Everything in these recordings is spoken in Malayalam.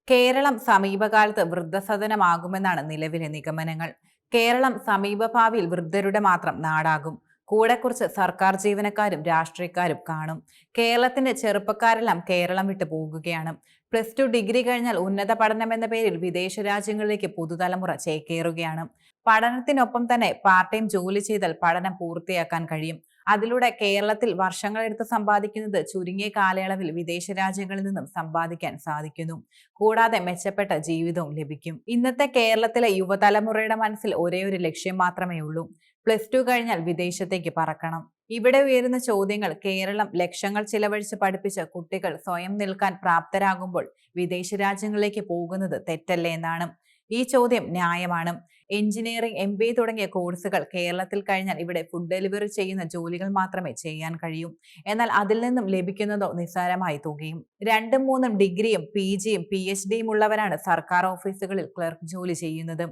കേരളം സമീപകാലത്ത് വൃദ്ധസദനമാകുമെന്നാണ് നിലവിലെ നിഗമനങ്ങൾ. കേരളം സമീപഭാവിയിൽ വൃദ്ധരുടെ മാത്രം നാടാകും. കൂടെ കുറച്ച് സർക്കാർ ജീവനക്കാരും രാഷ്ട്രീയക്കാരും കാണും. കേരളത്തിന്റെ ചെറുപ്പക്കാരെല്ലാം കേരളം വിട്ടു പോകുകയാണ്. +2 ഡിഗ്രി കഴിഞ്ഞാൽ ഉന്നത പഠനം എന്ന പേരിൽ വിദേശ രാജ്യങ്ങളിലേക്ക് പുതുതലമുറ ചേക്കേറുകയാണ്. പഠനത്തിനൊപ്പം തന്നെ പാർട്ട് ടൈം ജോലി ചെയ്താൽ പഠനം പൂർത്തിയാക്കാൻ കഴിയും. അതിലൂടെ കേരളത്തിൽ വർഷങ്ങളെടുത്ത് സമ്പാദിക്കുന്നത് ചുരുങ്ങിയ കാലയളവിൽ വിദേശ രാജ്യങ്ങളിൽ നിന്നും സമ്പാദിക്കാൻ സാധിക്കുന്നു. കൂടാതെ മെച്ചപ്പെട്ട ജീവിതവും ലഭിക്കും. ഇന്നത്തെ കേരളത്തിലെ യുവതലമുറയുടെ മനസ്സിൽ ഒരേ ഒരു ലക്ഷ്യം മാത്രമേ ഉള്ളൂ: +2 കഴിഞ്ഞാൽ വിദേശത്തേക്ക് പറക്കണം. ഇവിടെ ഉയരുന്ന ചോദ്യങ്ങൾ: കേരളം ലക്ഷങ്ങൾ ചിലവഴിച്ച് പഠിപ്പിച്ച കുട്ടികൾ സ്വയം നിൽക്കാൻ പ്രാപ്തരാകുമ്പോൾ വിദേശ രാജ്യങ്ങളിലേക്ക് പോകുന്നത് തെറ്റല്ലേ എന്നാണ്. ഈ ചോദ്യം ന്യായമാണ്. എഞ്ചിനീയറിംഗ്, MBA തുടങ്ങിയ കോഴ്സുകൾ കേരളത്തിൽ കഴിഞ്ഞാൽ ഇവിടെ ഫുഡ് ഡെലിവറി ചെയ്യുന്ന ജോലികൾ മാത്രമേ ചെയ്യാൻ കഴിയൂ. എന്നാൽ അതിൽ നിന്നും ലഭിക്കുന്നതോ നിസ്സാരമായ തുകയും. 2ഉം 3ഉം ഡിഗ്രിയും PGയും PhDയും ഉള്ളവരാണ് സർക്കാർ ഓഫീസുകളിൽ ക്ലർക്ക് ജോലി ചെയ്യുന്നത്.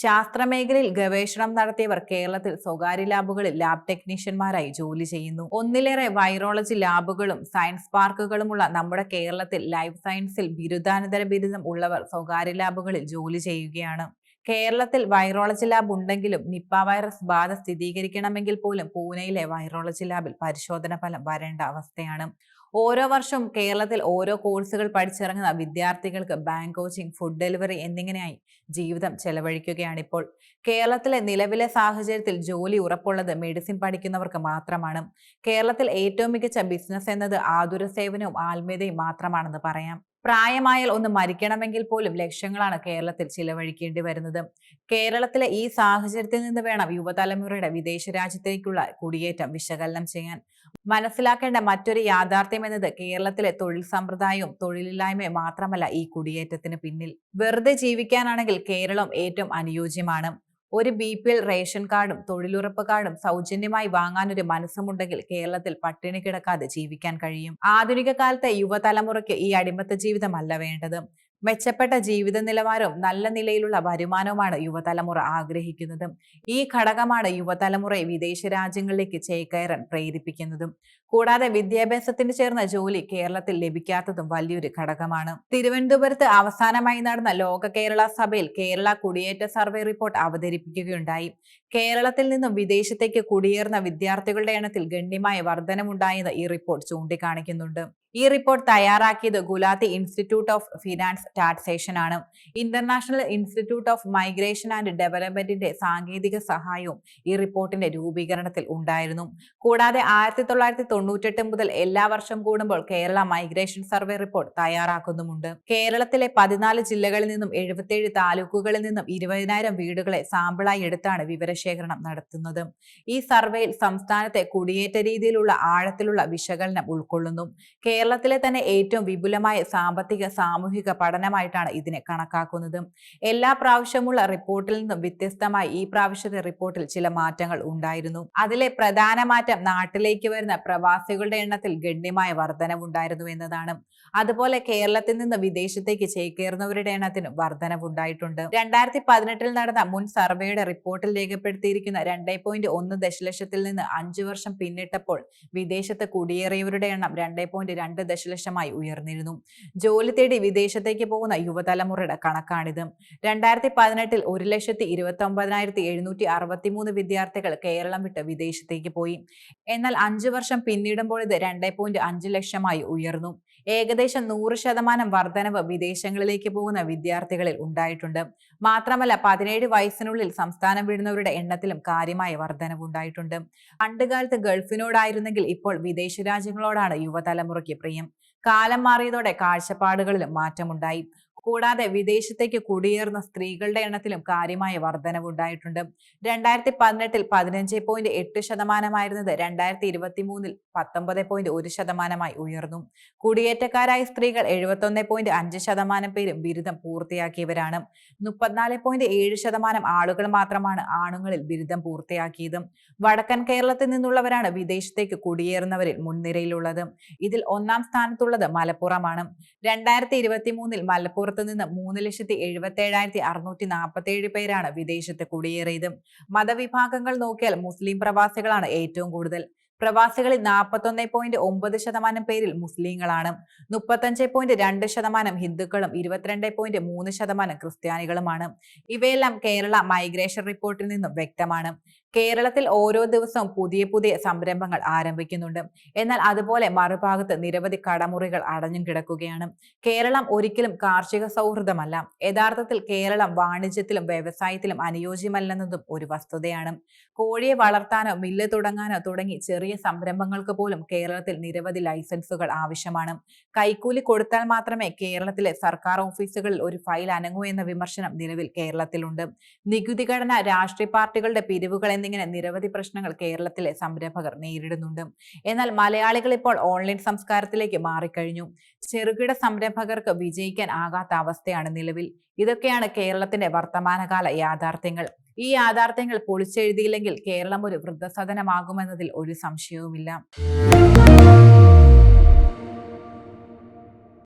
ശാസ്ത്രമേഖലയിൽ ഗവേഷണം നടത്തിയവർ കേരളത്തിൽ സ്വകാര്യ ലാബുകളിൽ ലാബ് ടെക്നീഷ്യന്മാരായി ജോലി ചെയ്യുന്നു. ഒന്നിലേറെ വൈറോളജി ലാബുകളും സയൻസ് പാർക്കുകളുമുള്ള നമ്മുടെ കേരളത്തിൽ ലൈഫ് സയൻസിൽ ബിരുദാനന്തര ബിരുദം ഉള്ളവർ സ്വകാര്യ ലാബുകളിൽ ജോലി ചെയ്യുകയാണ്. കേരളത്തിൽ വൈറോളജി ലാബ് ഉണ്ടെങ്കിലും നിപ്പ വൈറസ് ബാധ സ്ഥിരീകരിക്കണമെങ്കിൽ പോലും പൂനെയിലെ വൈറോളജി ലാബിൽ പരിശോധന ഫലം വരേണ്ട അവസ്ഥയാണ്. ഓരോ വർഷവും കേരളത്തിൽ ഓരോ കോഴ്സുകൾ പഠിച്ചിറങ്ങുന്ന വിദ്യാർത്ഥികൾക്ക് ബാങ്ക് കോച്ചിങ്, ഫുഡ് ഡെലിവറി എന്നിങ്ങനെയായി ജീവിതം ചെലവഴിക്കുകയാണിപ്പോൾ. കേരളത്തിലെ നിലവിലെ സാഹചര്യത്തിൽ ജോലി ഉറപ്പുള്ളത് മെഡിസിൻ പഠിക്കുന്നവർക്ക് മാത്രമാണ്. കേരളത്തിൽ ഏറ്റവും മികച്ച ബിസിനസ് എന്നത് ആതുര സേവനവും ആത്മീയതയും മാത്രമാണെന്ന് പറയാം. പ്രായമായാൽ ഒന്ന് മരിക്കണമെങ്കിൽ പോലും ലക്ഷങ്ങളാണ് കേരളത്തിൽ ചിലവഴിക്കേണ്ടി വരുന്നത്. കേരളത്തിലെ ഈ സാഹചര്യത്തിൽ നിന്ന് വേണം യുവതലമുറയുടെ വിദേശ രാജ്യത്തേക്കുള്ള കുടിയേറ്റം വിശകലനം ചെയ്യാൻ. മനസ്സിലാക്കേണ്ട മറ്റൊരു യാഥാർത്ഥ്യം എന്നത് കേരളത്തിലെ തൊഴിൽ സമ്പ്രദായവും തൊഴിലില്ലായ്മയും മാത്രമല്ല ഈ കുടിയേറ്റത്തിന് പിന്നിൽ. വെറുതെ ജീവിക്കാനാണെങ്കിൽ കേരളം ഏറ്റവും അനുയോജ്യമാണ്. ഒരു BPL റേഷൻ കാർഡും തൊഴിലുറപ്പ് കാർഡും സൗജന്യമായി വാങ്ങാനൊരു മനസ്സുമുണ്ടെങ്കിൽ കേരളത്തിൽ പട്ടിണി കിടക്കാതെ ജീവിക്കാൻ കഴിയും. ആധുനിക കാലത്തെ യുവതലമുറയ്ക്ക് ഈ അടിമത്ത ജീവിതമല്ല വേണ്ടത്. മെച്ചപ്പെട്ട ജീവിത നിലവാരവും നല്ല നിലയിലുള്ള വരുമാനവുമാണ് യുവതലമുറ ആഗ്രഹിക്കുന്നത്. ഈ ഘടകമാണ് യുവതലമുറയെ വിദേശ രാജ്യങ്ങളിലേക്ക് ചേക്കേറാൻ പ്രേരിപ്പിക്കുന്നതും. കൂടാതെ വിദ്യാഭ്യാസത്തിന് ചേർന്ന ജോലി കേരളത്തിൽ ലഭിക്കാത്തതും വലിയൊരു ഘടകമാണ്. തിരുവനന്തപുരത്ത് അവസാനമായി നടന്ന ലോക കേരള സഭയിൽ കേരള കുടിയേറ്റ സർവേ റിപ്പോർട്ട് അവതരിപ്പിക്കുകയുണ്ടായി. കേരളത്തിൽ നിന്നും വിദേശത്തേക്ക് കുടിയേറുന്ന വിദ്യാർത്ഥികളുടെ എണ്ണത്തിൽ ഗണ്യമായ വർധനമുണ്ടായെന്ന് ഈ റിപ്പോർട്ട് ചൂണ്ടിക്കാണിക്കുന്നുണ്ട്. ഈ റിപ്പോർട്ട് തയ്യാറാക്കിയത് Gulati institute of finance taxation ആണ്. International institute of migration and ഡെവലപ്മെന്റിന്റെ സാങ്കേതിക സഹായവും ഈ റിപ്പോർട്ടിന്റെ രൂപീകരണത്തിൽ ഉണ്ടായിരുന്നു. കൂടാതെ 1998 മുതൽ എല്ലാ വർഷം കൂടുമ്പോൾ കേരള മൈഗ്രേഷൻ സർവേ റിപ്പോർട്ട് തയ്യാറാക്കുന്നുമുണ്ട്. കേരളത്തിലെ 14 ജില്ലകളിൽ നിന്നും 77 താലൂക്കുകളിൽ നിന്നും 20,000 വീടുകളെ സാമ്പിളായി എടുത്താണ് വിവരശേഖരണം നടത്തുന്നത്. ഈ സർവേയിൽ സംസ്ഥാനത്തെ കുടിയേറ്റ രീതിയിലുള്ള ആഴത്തിലുള്ള വിശകലനം ഉൾക്കൊള്ളുന്നു. കേരളത്തിലെ തന്നെ ഏറ്റവും വിപുലമായ സാമ്പത്തിക സാമൂഹിക പഠനമായിട്ടാണ് ഇതിനെ കണക്കാക്കുന്നത്. എല്ലാ പ്രാവശ്യമുള്ള റിപ്പോർട്ടിൽ നിന്നും വ്യത്യസ്തമായി ഈ പ്രാവശ്യത്തെ റിപ്പോർട്ടിൽ ചില മാറ്റങ്ങൾ ഉണ്ടായിരുന്നു. അതിലെ പ്രധാന മാറ്റം നാട്ടിലേക്ക് വരുന്ന പ്രവാസികളുടെ എണ്ണത്തിൽ ഗണ്യമായ വർധനവുണ്ടായിരുന്നു എന്നതാണ്. അതുപോലെ കേരളത്തിൽ നിന്ന് വിദേശത്തേക്ക് ചേക്കേറുന്നവരുടെ എണ്ണത്തിന് വർധനവുണ്ടായിട്ടുണ്ട്. 2018 നടന്ന മുൻ സർവേയുടെ റിപ്പോർട്ടിൽ രേഖപ്പെടുത്തിയിരിക്കുന്ന 2.1 ദശലക്ഷത്തിൽ നിന്ന് 5 വർഷം പിന്നിട്ടപ്പോൾ വിദേശത്ത് കുടിയേറിയവരുടെ എണ്ണം 2.2 ദശലക്ഷമായി ഉയർന്നിരുന്നു. ജോലി തേടി വിദേശത്തേക്ക് പോകുന്ന യുവതലമുറയുടെ കണക്കാണിത്. 2018 1,29,763 വിദ്യാർത്ഥികൾ കേരളം വിട്ട് വിദേശത്തേക്ക് പോയി. എന്നാൽ 5 വർഷം പിന്നിടുമ്പോൾ ഇത് 2.5 ലക്ഷമായി ഉയർന്നു. ഏകദേശം 100% വർധനവ് വിദേശങ്ങളിലേക്ക് പോകുന്ന വിദ്യാർത്ഥികളിൽ ഉണ്ടായിട്ടുണ്ട്. മാത്രമല്ല 17 വയസ്സിനുള്ളിൽ സംസ്ഥാനം വിടുന്നവരുടെ എണ്ണത്തിലും കാര്യമായ വർധനവുണ്ടായിട്ടുണ്ട്. പണ്ടുകാലത്ത് ഗൾഫിനോടായിരുന്നെങ്കിൽ ഇപ്പോൾ വിദേശ രാജ്യങ്ങളോടാണ് യുവതലമുറയ്ക്ക് പ്രിയം. കാലം മാറിയതോടെ കാഴ്ചപ്പാടുകളിലും മാറ്റമുണ്ടായി. കൂടാതെ വിദേശത്തേക്ക് കുടിയേറുന്ന സ്ത്രീകളുടെ എണ്ണത്തിലും കാര്യമായ വർധനവുണ്ടായിട്ടുണ്ട്. 2018 15.8% 2023 19.1% ഉയർന്നു. കുടിയേറ്റക്കാരായ സ്ത്രീകൾ 71.5% പേരും ബിരുദം പൂർത്തിയാക്കിയവരാണ്. 34.7% ആളുകൾ മാത്രമാണ് ആണുങ്ങളിൽ ബിരുദം പൂർത്തിയാക്കിയത്. വടക്കൻ കേരളത്തിൽ നിന്നുള്ളവരാണ് വിദേശത്തേക്ക് കുടിയേറുന്നവരിൽ മുൻനിരയിലുള്ളത്. ഇതിൽ ഒന്നാം സ്ഥാനത്തുള്ളത് മലപ്പുറമാണ്. 2023 മലപ്പുറത്ത് നിന്ന് 3,77,647 പേരാണ് വിദേശത്ത് കുടിയേറിയത്. മതവിഭാഗങ്ങൾ നോക്കിയാൽ മുസ്ലിം പ്രവാസികളാണ് ഏറ്റവും കൂടുതൽ. പ്രവാസികളിൽ 41.9% പേരിൽ മുസ്ലിങ്ങളാണ്. 35.2% ഹിന്ദുക്കളും 22.3% ക്രിസ്ത്യാനികളുമാണ്. ഇവയെല്ലാം കേരള മൈഗ്രേഷൻ റിപ്പോർട്ടിൽ നിന്നും വ്യക്തമാണ്. കേരളത്തിൽ ഓരോ ദിവസവും പുതിയ പുതിയ സംരംഭങ്ങൾ ആരംഭിക്കുന്നുണ്ട്. എന്നാൽ അതുപോലെ മറുഭാഗത്ത് നിരവധി കടമുറികൾ അടഞ്ഞും കിടക്കുകയാണ്. കേരളം ഒരിക്കലും കാർഷിക സൗഹൃദമല്ല. യഥാർത്ഥത്തിൽ കേരളം വാണിജ്യത്തിലും വ്യവസായത്തിലും അനുയോജ്യമല്ലെന്നതും ഒരു വസ്തുതയാണ്. കോഴിയെ വളർത്താനോ മില്ല് തുടങ്ങാനോ തുടങ്ങി ചെറിയ സംരംഭങ്ങൾക്ക് പോലും കേരളത്തിൽ നിരവധി ലൈസൻസുകൾ ആവശ്യമാണ്. കൈക്കൂലി കൊടുത്താൽ മാത്രമേ കേരളത്തിലെ സർക്കാർ ഓഫീസുകളിൽ ഒരു ഫയൽ അനങ്ങൂ എന്ന വിമർശനം നിലവിൽ കേരളത്തിലുണ്ട്. നികുതി ഘടന, രാഷ്ട്രീയ പാർട്ടികളുടെ പിരിവുകൾ എന്നിങ്ങനെ നിരവധി പ്രശ്നങ്ങൾ കേരളത്തിലെ സംരംഭകർ നേരിടുന്നുണ്ട്. എന്നാൽ മലയാളികൾ ഇപ്പോൾ ഓൺലൈൻ സംസ്കാരത്തിലേക്ക് മാറിക്കഴിഞ്ഞു. ചെറുകിട സംരംഭകർക്ക് വിജയിക്കാൻ ആകാത്ത അവസ്ഥയാണ് നിലവിൽ. ഇതൊക്കെയാണ് കേരളത്തിന്റെ വർത്തമാനകാല യാഥാർത്ഥ്യങ്ങൾ. ഈ യാഥാർത്ഥ്യങ്ങൾ പൊളിച്ചെഴുതിയില്ലെങ്കിൽ കേരളം ഒരു വൃദ്ധസദനമാകുമെന്നതിൽ ഒരു സംശയവുമില്ല.